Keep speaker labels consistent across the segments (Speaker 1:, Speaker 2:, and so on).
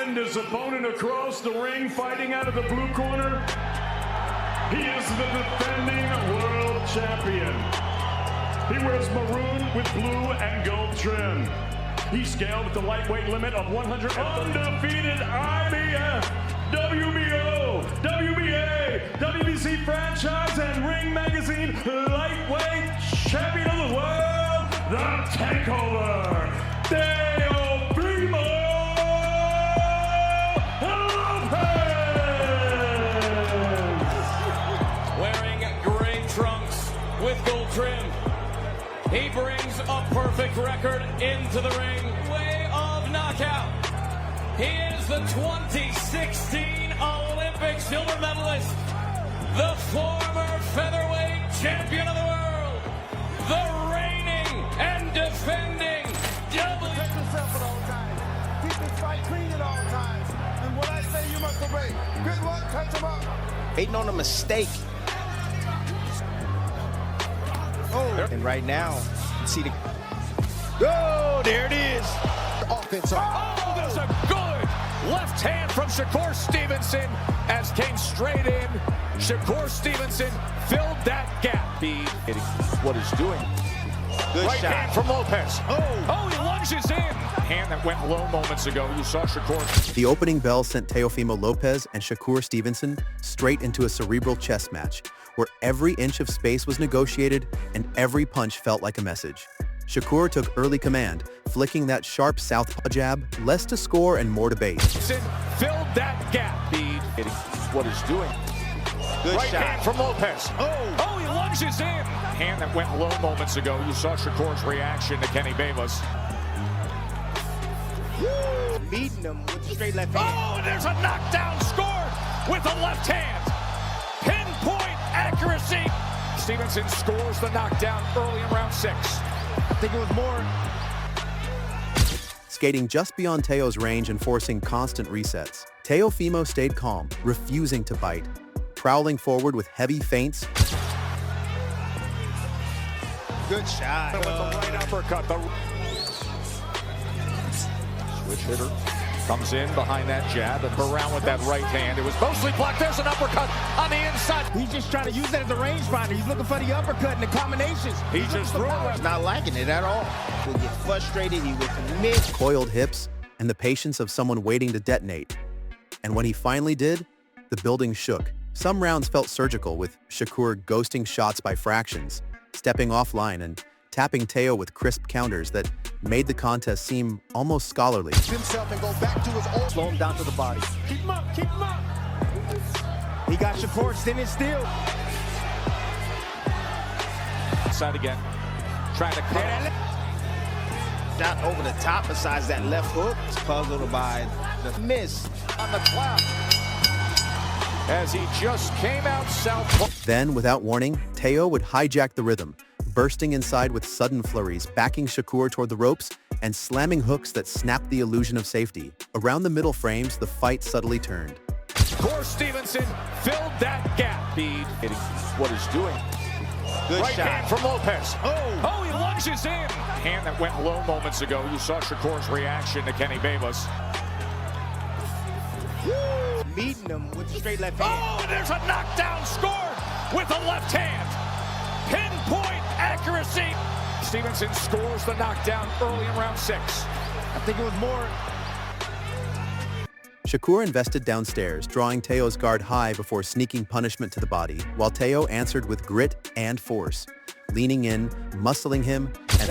Speaker 1: send his opponent across the ring, fighting out of the blue corner. He is the defending world champion. He wears maroon with blue and gold trim. He scaled at the lightweight limit of 100. Undefeated IBF, WBO, WBA, WBC franchise, and Ring Magazine lightweight champion of the world, the Takeover, Teofimo Lopez!
Speaker 2: Wearing gray trunks with gold trim, he brings a perfect record into the ring. Way of knockout. He is the 2016 Olympic silver medalist, the former featherweight champion of the world, the reigning and defending
Speaker 3: Protect yourself at all times. Keep this fight clean at all times. And what I say, you must obey. Good luck, touch him up.
Speaker 4: Hating on a mistake. Oh, and right now, see the. Oh, there it is.
Speaker 3: Offense.
Speaker 2: Oh, there's a good left hand from Shakur Stevenson as came straight in. Shakur Stevenson filled that gap.
Speaker 4: What he's doing. Good
Speaker 2: Right
Speaker 4: shot.
Speaker 2: hand from Lopez.
Speaker 4: Oh.
Speaker 2: He lunges in. Hand that went low moments ago. You saw Shakur.
Speaker 5: The opening bell sent Teofimo Lopez and Shakur Stevenson straight into a cerebral chess match, where every inch of space was negotiated and every punch felt like a message. Shakur took early command, flicking that sharp southpaw jab, less to score and more to base.
Speaker 2: Filled that gap. What he's doing.
Speaker 4: Good
Speaker 2: Right
Speaker 4: shot.
Speaker 2: hand from Lopez. He lunges in. Hand that went low moments ago. You saw Shakur's reaction to Kenny Bayless.
Speaker 4: Beating him with the straight left hand.
Speaker 2: Oh, and there's a knockdown scored with the left hand. Pinpoint accuracy. Stevenson scores the knockdown early in round 6.
Speaker 4: I think it was more.
Speaker 5: Skating just beyond Teo's range and forcing constant resets, Teofimo stayed calm, refusing to bite, prowling forward with heavy feints.
Speaker 4: Good shot.
Speaker 2: With the right uppercut. Switch hitter comes in behind that jab and around with that right hand. It was mostly blocked. There's an uppercut on the inside.
Speaker 4: He's just trying to use that as a rangefinder. He's looking for the uppercut and the combinations.
Speaker 2: He just threw it.
Speaker 4: He's not liking it at all. He'll get frustrated. He will commit.
Speaker 5: Coiled hips, and the patience of someone waiting to detonate. And when he finally did, the building shook. Some rounds felt surgical, with Shakur ghosting shots by fractions, stepping offline and tapping Teo with crisp counters that made the contest seem almost scholarly.
Speaker 3: Himself and go back to his old.
Speaker 4: Slow him down to the body.
Speaker 3: Keep him up, keep him up.
Speaker 4: He got Shakur standing still.
Speaker 2: Side again. Trying to cut.
Speaker 4: Shot over the top besides that left hook. It's puzzled by the miss on the clock.
Speaker 2: As he just came out south.
Speaker 5: Then, without warning, Teo would hijack the rhythm, bursting inside with sudden flurries, backing Shakur toward the ropes, and slamming hooks that snapped the illusion of safety. Around the middle frames, the fight subtly turned.
Speaker 2: Shakur Stevenson filled that gap. What he's doing.
Speaker 4: Good
Speaker 2: Right
Speaker 4: shot.
Speaker 2: hand from Lopez. He lunges in. Hand that went low moments ago. You saw Shakur's reaction to Kenny Bayless.
Speaker 4: Beating him with the straight left hand.
Speaker 2: And there's a knockdown scored with the left hand. Pinpoint accuracy. Stevenson scores the knockdown early in round 6.
Speaker 4: I think it was more.
Speaker 5: Shakur invested downstairs, drawing Teo's guard high before sneaking punishment to the body, while Teo answered with grit and force, leaning in, muscling him, and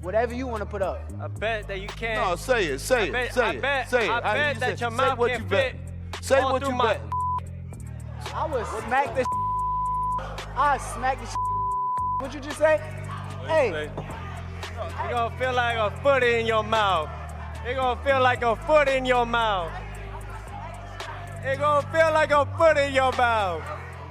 Speaker 6: Whatever you want to put up.
Speaker 7: I bet that you can.
Speaker 8: No, say it, say it, say it, say it.
Speaker 7: I bet that your mouth
Speaker 8: what
Speaker 7: can
Speaker 8: you
Speaker 7: fit.
Speaker 8: Say
Speaker 7: all
Speaker 8: what
Speaker 7: through
Speaker 8: you
Speaker 7: my.
Speaker 8: bet.
Speaker 6: I would smack this. I smack this. What'd you just say? Hey.
Speaker 7: You're gonna feel like a foot in your mouth. You're gonna feel like a foot in your mouth. You're gonna feel like a foot in your mouth.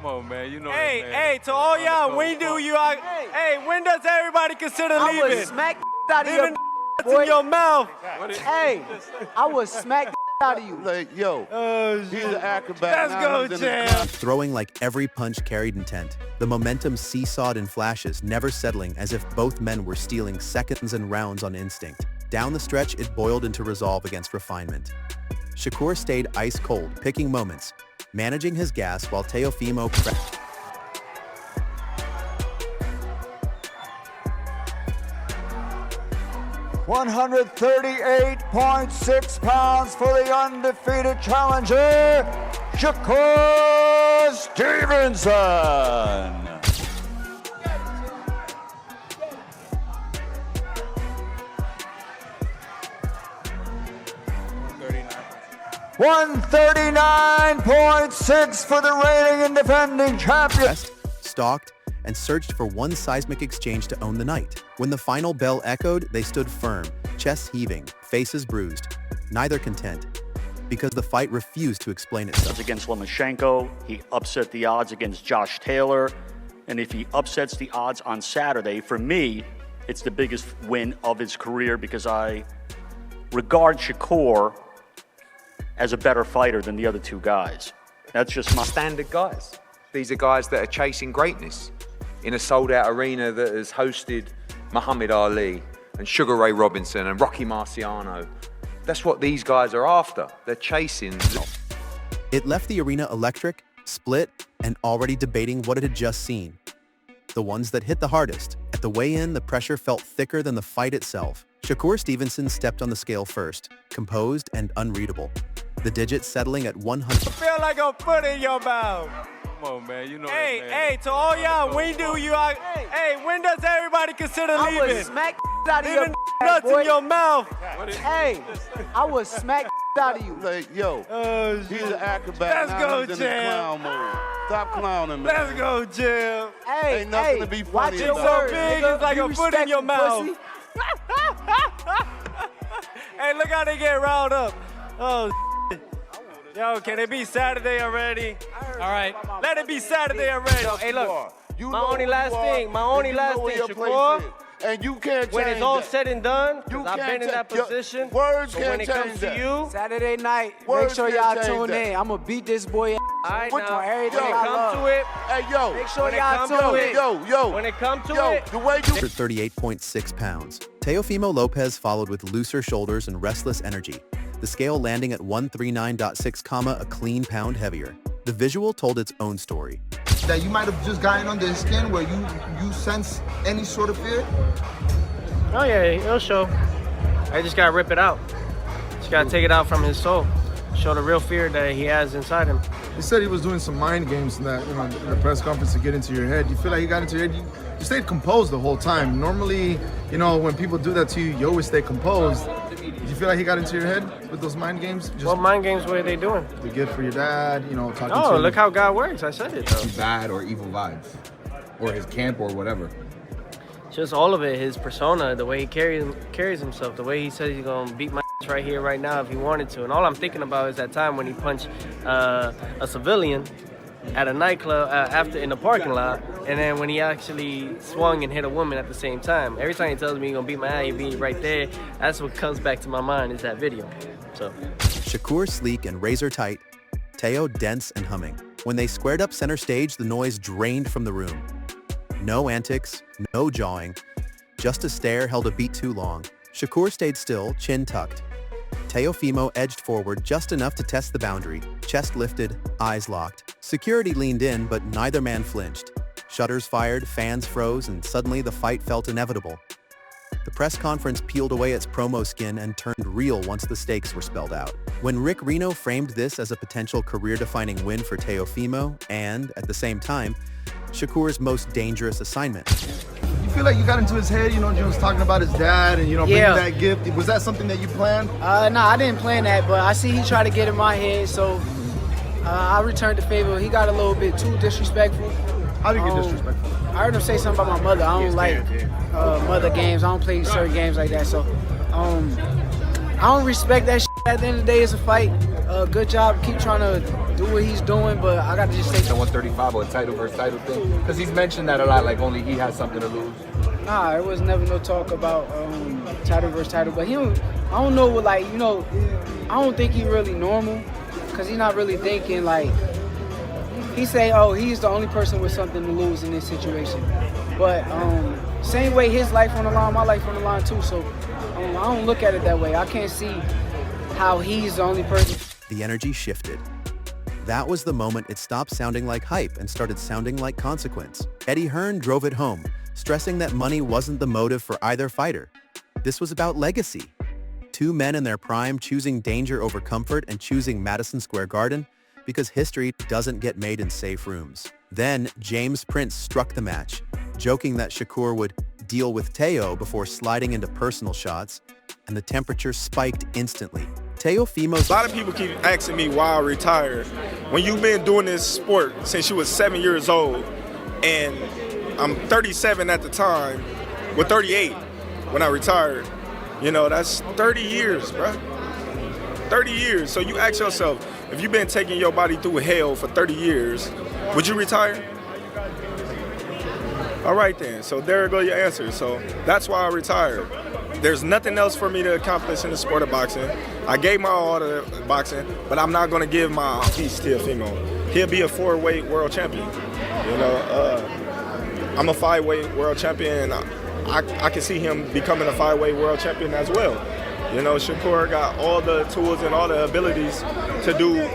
Speaker 8: Come on, man. You know
Speaker 7: Hey,
Speaker 8: that, man.
Speaker 7: hey, to all y'all, when do you? Hey, when does everybody consider
Speaker 6: I would
Speaker 7: leaving?
Speaker 6: smack the out of
Speaker 7: Leaving
Speaker 6: you,
Speaker 7: the in your mouth.
Speaker 6: Hey, I would smack the out of you.
Speaker 8: Like, yo, he's an acrobat.
Speaker 7: Let's
Speaker 8: now
Speaker 7: go,
Speaker 8: he's in the
Speaker 7: champ.
Speaker 5: throwing like every punch carried intent. The momentum seesawed in flashes, never settling, as if both men were stealing seconds and rounds on instinct. Down the stretch, it boiled into resolve against refinement. Shakur stayed ice cold, picking moments, managing his gas while Teofimo pressed.
Speaker 9: 138.6 pounds for the undefeated challenger, Shakur Stevenson. 139.6 for the reigning and defending champion.
Speaker 5: Stalked and searched for one seismic exchange to own the night. When the final bell echoed, they stood firm, chests heaving, faces bruised, neither content, because the fight refused to explain itself.
Speaker 10: Against Lomachenko, he upset the odds against Josh Taylor, and if he upsets the odds on Saturday, for me, it's the biggest win of his career because I regard Shakur as a better fighter than the other two guys. That's just my
Speaker 11: standard guys. These are guys that are chasing greatness in a sold-out arena that has hosted Muhammad Ali and Sugar Ray Robinson and Rocky Marciano. That's what these guys are after. They're chasing.
Speaker 5: It left the arena electric, split, and already debating what it had just seen. The ones that hit the hardest. At the weigh-in, the pressure felt thicker than the fight itself. Shakur Stevenson stepped on the scale first, composed and unreadable. The digits settling at 100.
Speaker 7: Feel like a foot in your mouth.
Speaker 8: Come on, man. You know
Speaker 7: Hey,
Speaker 8: that, man.
Speaker 7: hey, to all y'all, when do you, hey, when does everybody consider
Speaker 6: I
Speaker 7: leaving?
Speaker 6: would smack out of
Speaker 7: Leaving
Speaker 6: your
Speaker 7: nuts
Speaker 6: boy.
Speaker 7: in your mouth.
Speaker 6: Hey, I would smack out of you.
Speaker 8: Like, yo, he's an acrobat.
Speaker 7: Let's
Speaker 8: now
Speaker 7: go,
Speaker 8: he's in the
Speaker 7: Jam.
Speaker 8: clown mode. Stop clowning, man.
Speaker 7: Let's go, Jim.
Speaker 6: Hey,
Speaker 8: Ain't nothing
Speaker 6: hey,
Speaker 8: to be
Speaker 6: watch
Speaker 8: funny
Speaker 6: your
Speaker 8: about.
Speaker 6: words,
Speaker 7: Big
Speaker 6: nigga.
Speaker 7: is like
Speaker 6: Be
Speaker 7: a foot in your
Speaker 6: respectful,
Speaker 7: mouth.
Speaker 6: pussy.
Speaker 7: Hey, look how they get riled up. Oh, yo, can it be Saturday already? All right, let it be Saturday already.
Speaker 8: Hey, look,
Speaker 7: my only last thing, Shakur,
Speaker 8: and you can't change
Speaker 7: when it's all
Speaker 8: that.
Speaker 7: said and done,
Speaker 8: You
Speaker 7: because I've
Speaker 8: can't
Speaker 7: been in that
Speaker 8: change-
Speaker 7: position,
Speaker 8: words
Speaker 7: but
Speaker 8: can't
Speaker 7: when it
Speaker 8: change
Speaker 7: comes
Speaker 8: that.
Speaker 7: to you,
Speaker 6: Saturday night,
Speaker 8: Words
Speaker 6: make sure
Speaker 8: can't
Speaker 6: y'all
Speaker 8: change
Speaker 6: tune
Speaker 8: that.
Speaker 6: in. I'm going to beat this boy
Speaker 7: all right
Speaker 6: for
Speaker 7: now,
Speaker 6: everything
Speaker 7: when it
Speaker 6: I
Speaker 7: comes
Speaker 6: love.
Speaker 7: to it,
Speaker 8: Hey, yo,
Speaker 6: Make sure
Speaker 7: when it
Speaker 6: y'all
Speaker 7: comes
Speaker 6: tune
Speaker 7: to
Speaker 6: in.
Speaker 7: it,
Speaker 8: yo,
Speaker 7: when it comes to
Speaker 8: yo,
Speaker 7: it,
Speaker 8: the way you
Speaker 5: 38.6 pounds. Teofimo Lopez followed with looser shoulders and restless energy, the scale landing at 139.6, a clean pound heavier. The visual told its own story.
Speaker 12: That you might have just gotten under his skin where you sense any sort of fear?
Speaker 7: oh yeah, it'll show. I just gotta rip it out. Just gotta take it out from his soul. Show the real fear that he has inside him.
Speaker 12: He said he was doing some mind games in that, in the press conference to get into your head. You feel like he got into your head? You stayed composed the whole time. Normally, when people do that to you, you always stay composed. Do you feel like he got into your head with those mind games? Just
Speaker 7: What mind games were they doing?
Speaker 12: be good for your dad, talking to
Speaker 7: Oh,
Speaker 12: him.
Speaker 7: look how God works. I said it though.
Speaker 13: Bad or evil vibes, or his camp or whatever.
Speaker 7: Just all of it, his persona, the way he carries himself, the way he says he's gonna beat my ass right here, right now if he wanted to. And all I'm thinking about is that time when he punched a civilian at a nightclub in the parking lot, and then when he actually swung and hit a woman at the same time. Every time he tells me he's gonna beat my ass, he'll be right there. That's what comes back to my mind is that video. So
Speaker 5: Shakur sleek and razor tight, Teo dense and humming. When they squared up center stage, the noise drained from the room. No antics, no jawing, just a stare held a beat too long. Shakur stayed still, chin tucked. Teofimo edged forward just enough to test the boundary, chest lifted, eyes locked. Security leaned in, but neither man flinched. Shutters fired, fans froze, and suddenly the fight felt inevitable. The press conference peeled away its promo skin and turned real once the stakes were spelled out. When Rick Reno framed this as a potential career-defining win for Teofimo and, at the same time, Shakur's most dangerous assignment.
Speaker 12: You feel like you got into his head, Jones talking about his dad and, bringing that gift. Was that something that you planned?
Speaker 6: No, I didn't plan that, but I see he tried to get in my head, so I returned the favor. He got a little bit too disrespectful.
Speaker 12: How did he get disrespectful?
Speaker 6: I heard him say something about my mother. I don't like mother games. I don't play certain games like that, so I don't respect that shit. At the end of the day, it's a fight. Good job. Keep trying to do what he's doing, but I got to just say
Speaker 13: The 135 or a title versus title thing, because he's mentioned that a lot. Like only he has something to lose.
Speaker 6: Nah, there was never no talk about title versus title, but I don't know what, I don't think he really normal, because he's not really thinking, he say, oh, he's the only person with something to lose in this situation. But same way his life on the line, my life on the line too, so I don't look at it that way. I can't see how he's the only person.
Speaker 5: The energy shifted. That was the moment it stopped sounding like hype and started sounding like consequence. Eddie Hearn drove it home, stressing that money wasn't the motive for either fighter. This was about legacy. Two men in their prime choosing danger over comfort and choosing Madison Square Garden because history doesn't get made in safe rooms. Then James Prince struck the match, joking that Shakur would deal with Teo before sliding into personal shots, and the temperature spiked instantly. Teofimo.
Speaker 14: A lot of people keep asking me why I retired. When you've been doing this sport since you was 7 years old, and I'm 37 at the time, well 38 when I retired, you know, that's 30 years, bro. 30 years. So you ask yourself, if you've been taking your body through hell for 30 years, would you retire? All right then, so there go your answer. So that's why I retired. There's nothing else for me to accomplish in the sport of boxing. I gave my all to boxing, but I'm not going to give my piece to Teofimo. He'll be a 4-weight world champion. You know, I'm a 5-weight world champion. I can see him becoming a 5-weight world champion as well. You know, Shakur got all the tools and all the abilities to do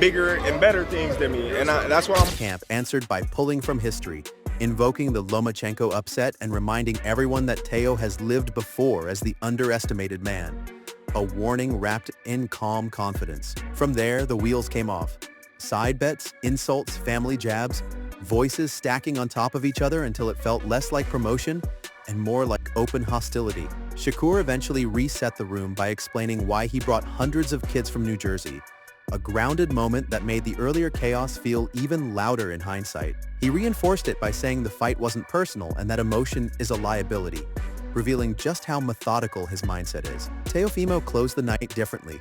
Speaker 14: bigger and better things than me, and that's why I'm...
Speaker 5: Camp answered by pulling from history, invoking the Lomachenko upset and reminding everyone that Teo has lived before as the underestimated man. A warning wrapped in calm confidence. From there, the wheels came off. Side bets, insults, family jabs, voices stacking on top of each other until it felt less like promotion and more like open hostility. Shakur eventually reset the room by explaining why he brought hundreds of kids from New Jersey, a grounded moment that made the earlier chaos feel even louder in hindsight. He reinforced it by saying the fight wasn't personal and that emotion is a liability, revealing just how methodical his mindset is. Teofimo closed the night differently,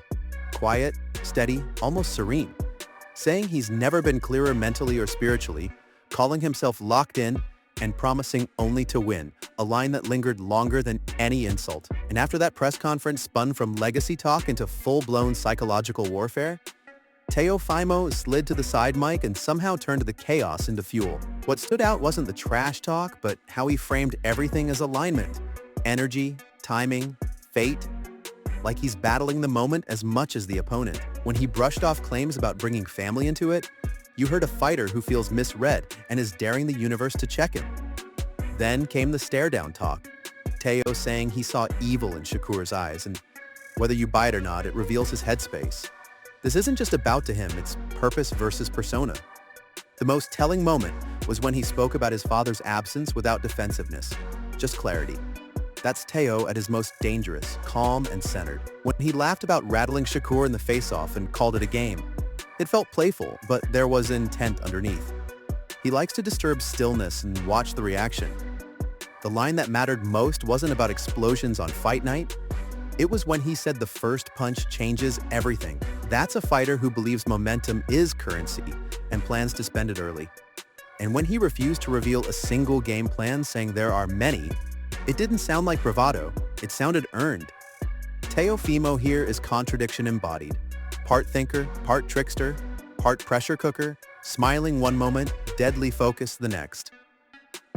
Speaker 5: quiet, steady, almost serene, saying he's never been clearer mentally or spiritually, calling himself locked in and promising only to win, a line that lingered longer than any insult. And after that press conference spun from legacy talk into full-blown psychological warfare, Teofimo slid to the side mic and somehow turned the chaos into fuel. What stood out wasn't the trash talk, but how he framed everything as alignment, energy, timing, fate, like he's battling the moment as much as the opponent. When he brushed off claims about bringing family into it, you heard a fighter who feels misread and is daring the universe to check him. Then came the stare-down talk, Teo saying he saw evil in Shakur's eyes, and whether you buy it or not, it reveals his headspace. This isn't just about to him, it's purpose versus persona. The most telling moment was when he spoke about his father's absence without defensiveness, just clarity. That's Teo at his most dangerous, calm and centered. When he laughed about rattling Shakur in the face-off and called it a game, it felt playful, but there was intent underneath. He likes to disturb stillness and watch the reaction. The line that mattered most wasn't about explosions on fight night. It was when he said the first punch changes everything. That's a fighter who believes momentum is currency and plans to spend it early. And when he refused to reveal a single game plan, saying there are many, it didn't sound like bravado. It sounded earned. Teofimo here is contradiction embodied. Part thinker, part trickster, part pressure cooker, smiling one moment, deadly focus the next.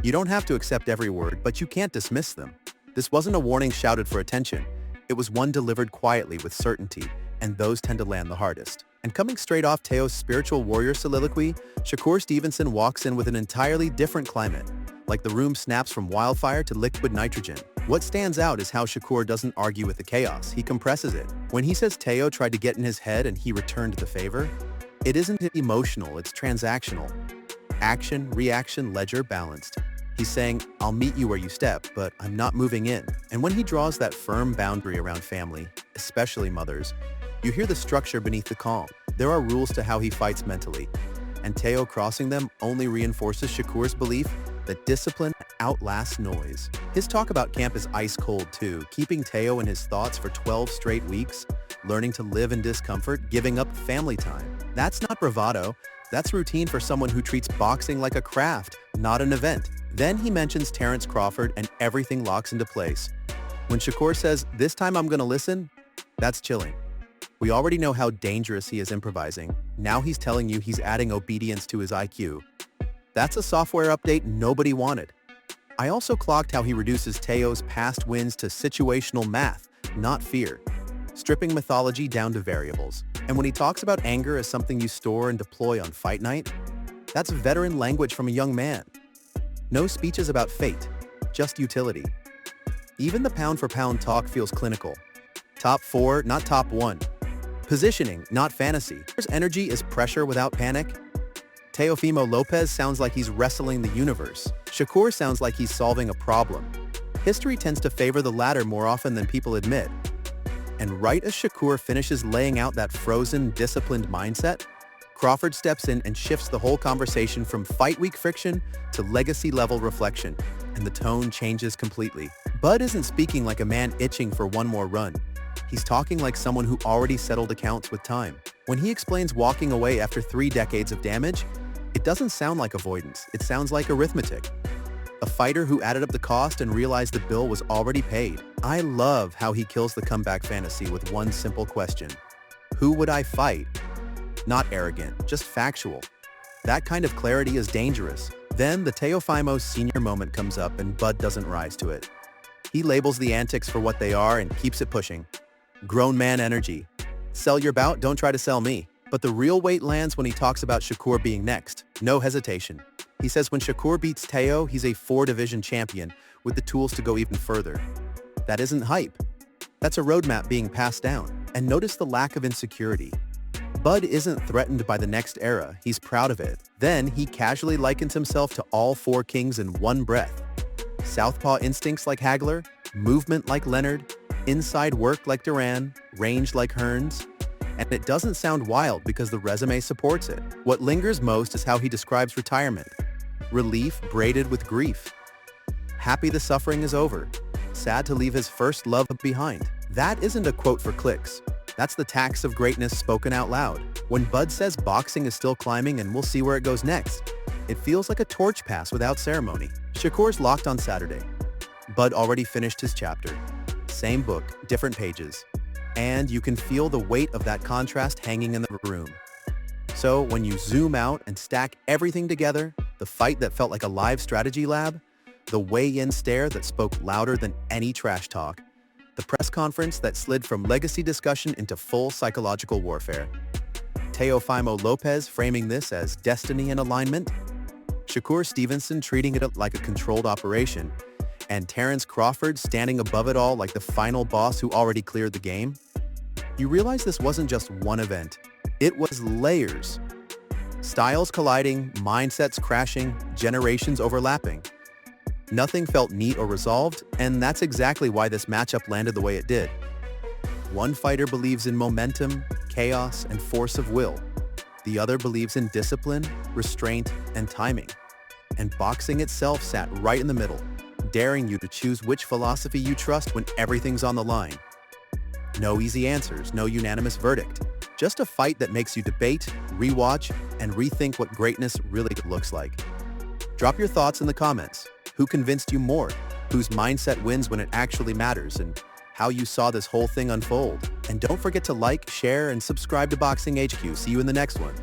Speaker 5: You don't have to accept every word, but you can't dismiss them. This wasn't a warning shouted for attention. It was one delivered quietly with certainty, and those tend to land the hardest. And coming straight off Teo's spiritual warrior soliloquy, Shakur Stevenson walks in with an entirely different climate, like the room snaps from wildfire to liquid nitrogen. What stands out is how Shakur doesn't argue with the chaos, he compresses it. When he says Teo tried to get in his head and he returned the favor, it isn't emotional, it's transactional. Action, reaction, ledger, balanced. He's saying, I'll meet you where you step, but I'm not moving in. And when he draws that firm boundary around family, especially mothers, you hear the structure beneath the calm. There are rules to how he fights mentally, and Teo crossing them only reinforces Shakur's belief that discipline outlasts noise. His talk about camp is ice cold too, keeping Teo in his thoughts for 12 straight weeks, learning to live in discomfort, giving up family time. That's not bravado, that's routine for someone who treats boxing like a craft, not an event. Then he mentions Terence Crawford and everything locks into place. When Shakur says, this time I'm gonna listen, that's chilling. We already know how dangerous he is improvising. Now he's telling you he's adding obedience to his IQ. That's a software update nobody wanted. I also clocked how he reduces Teo's past wins to situational math, not fear, stripping mythology down to variables. And when he talks about anger as something you store and deploy on fight night, that's veteran language from a young man. No speeches about fate, just utility. Even the pound-for-pound talk feels clinical. Top 4, not top 1. Positioning, not fantasy. His energy is pressure without panic. Teofimo Lopez sounds like he's wrestling the universe. Shakur sounds like he's solving a problem. History tends to favor the latter more often than people admit. And right as Shakur finishes laying out that frozen, disciplined mindset, Crawford steps in and shifts the whole conversation from fight week friction to legacy-level reflection, and the tone changes completely. Bud isn't speaking like a man itching for one more run. He's talking like someone who already settled accounts with time. When he explains walking away after 3 decades of damage, it doesn't sound like avoidance, it sounds like arithmetic. A fighter who added up the cost and realized the bill was already paid. I love how he kills the comeback fantasy with one simple question. Who would I fight? Not arrogant, just factual. That kind of clarity is dangerous. Then the Teofimo Sr. moment comes up and Bud doesn't rise to it. He labels the antics for what they are and keeps it pushing. Grown man energy. Sell your bout, don't try to sell me. But the real weight lands when he talks about Shakur being next. No hesitation. He says when Shakur beats Teo, he's a 4-division champion with the tools to go even further. That isn't hype. That's a roadmap being passed down. And notice the lack of insecurity. Bud isn't threatened by the next era, he's proud of it. Then he casually likens himself to all 4 kings in one breath. Southpaw instincts like Hagler, movement like Leonard, inside work like Duran, range like Hearns. And it doesn't sound wild because the resume supports it. What lingers most is how he describes retirement. Relief braided with grief. Happy the suffering is over. Sad to leave his first love behind. That isn't a quote for clicks. That's the tax of greatness spoken out loud. When Bud says boxing is still climbing and we'll see where it goes next, it feels like a torch pass without ceremony. Shakur's locked on Saturday. Bud already finished his chapter. Same book, different pages. And you can feel the weight of that contrast hanging in the room. So when you zoom out and stack everything together, the fight that felt like a live strategy lab, the weigh-in stare that spoke louder than any trash talk, the press conference that slid from legacy discussion into full psychological warfare. Teofimo Lopez framing this as destiny and alignment, Shakur Stevenson treating it like a controlled operation, and Terence Crawford standing above it all like the final boss who already cleared the game. You realize this wasn't just one event. It was layers. Styles colliding, mindsets crashing, generations overlapping. Nothing felt neat or resolved, and that's exactly why this matchup landed the way it did. One fighter believes in momentum, chaos, and force of will. The other believes in discipline, restraint, and timing. And boxing itself sat right in the middle, daring you to choose which philosophy you trust when everything's on the line. No easy answers, no unanimous verdict. Just a fight that makes you debate, rewatch, and rethink what greatness really looks like. Drop your thoughts in the comments. Who convinced you more? Whose mindset wins when it actually matters? And how you saw this whole thing unfold? And don't forget to like, share, and subscribe to Boxing HQ. See you in the next one.